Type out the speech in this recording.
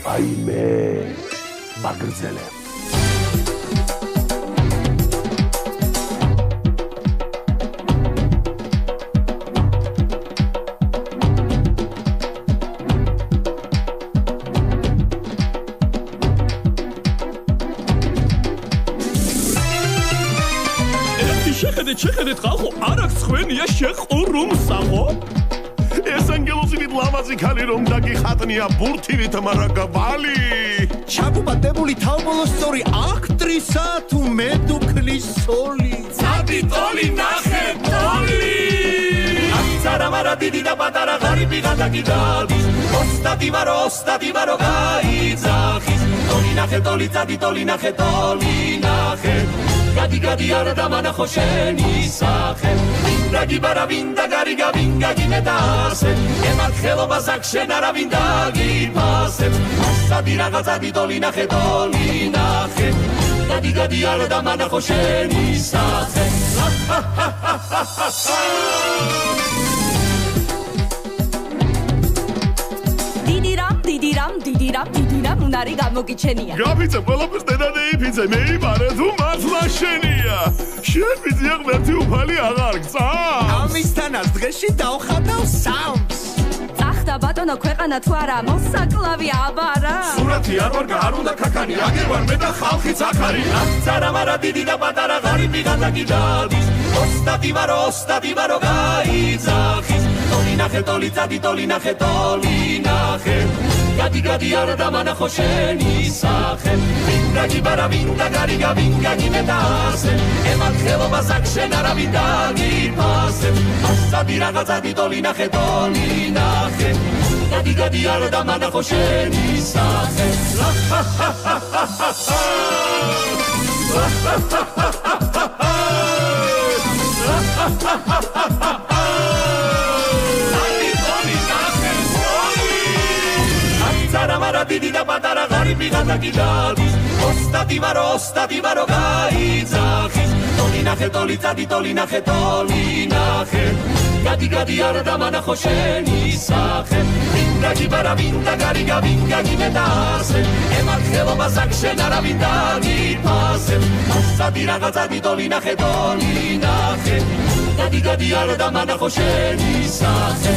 რაიმე მაგრძელე შეხედეთ ხალხო არ აქვს ხვენია შეყურუმსაღო ეს ანგელოზივით ლამაზი ქალი რომ დაგიხატნია ბურთივით მარაგავალი ჩაგუბადებული თავბოლოს სწორი აქტრისა თუ მედუქლის სოლი ძადი ტოლი ნახე ტოლი აცარა მარა დიდი და პატარა ღარიბი გადაგიდადის ოსტატი ვარო გაიძახის ტოლი ნახე ტოლი ძადი ტოლი ნახე ტოლი ნახე გადი არა დამანახო შენი სახე ვინდა გიბარა ვინდა გარიგა ვინდა გიმედასე ემარხელობას აქ შენ არა ვინდა გიფასებს ასადი რაღაცა დიდოლი ნახე გადი არა დამანახო შენი სახე დიდირამ უნარი გამოგიჩენია გაფიცე ყველაფერს დედადე იფიცე მე იბარე თუ მართლა შენია შენ ვიზია ღმერთი უფალი აღარ გცა ამისთანაც დღეში დავხატავ სამს წახდა ბატონო ქვეყანა თუ არა მოსაკლავი აბარა სურათი არ უნდა ქაქანი აგერ ვარ მე და ხალხიც აქ არის აცარა მარა დიდი და პატარა ღარიბი გადაგიდადის ოსტატი ვარო გაიძახის ტოლი ნახე ტოლი ძადი ტოლი ნახე გადი არა დამანახო შენი სახე ვინდა გიბარა ვინდა გარიგა ვინდა გიმედასე ემარხელობას აქ შენ არა ვინდა გიფასებ ასადი რაღაცა დიდოლი ნახე გადი არა დამანახო შენი სახე მარა დიდი და პატარა ღარიბი გადაგიდადის ოსტატი ვარო გაიძახის ტოლი ნახე ტოლი ძადი ტოლი ნახე გადი არა დამანახო შენი სახე ვინდა გიბარა ვინდა გარიგა ვინდა გიმედასე ემარხელობას აქ შენ არა ვინდა გიფასებ ასადი რაღაცა დიდოლი ნახე გადი არა დამანახო შენი სახე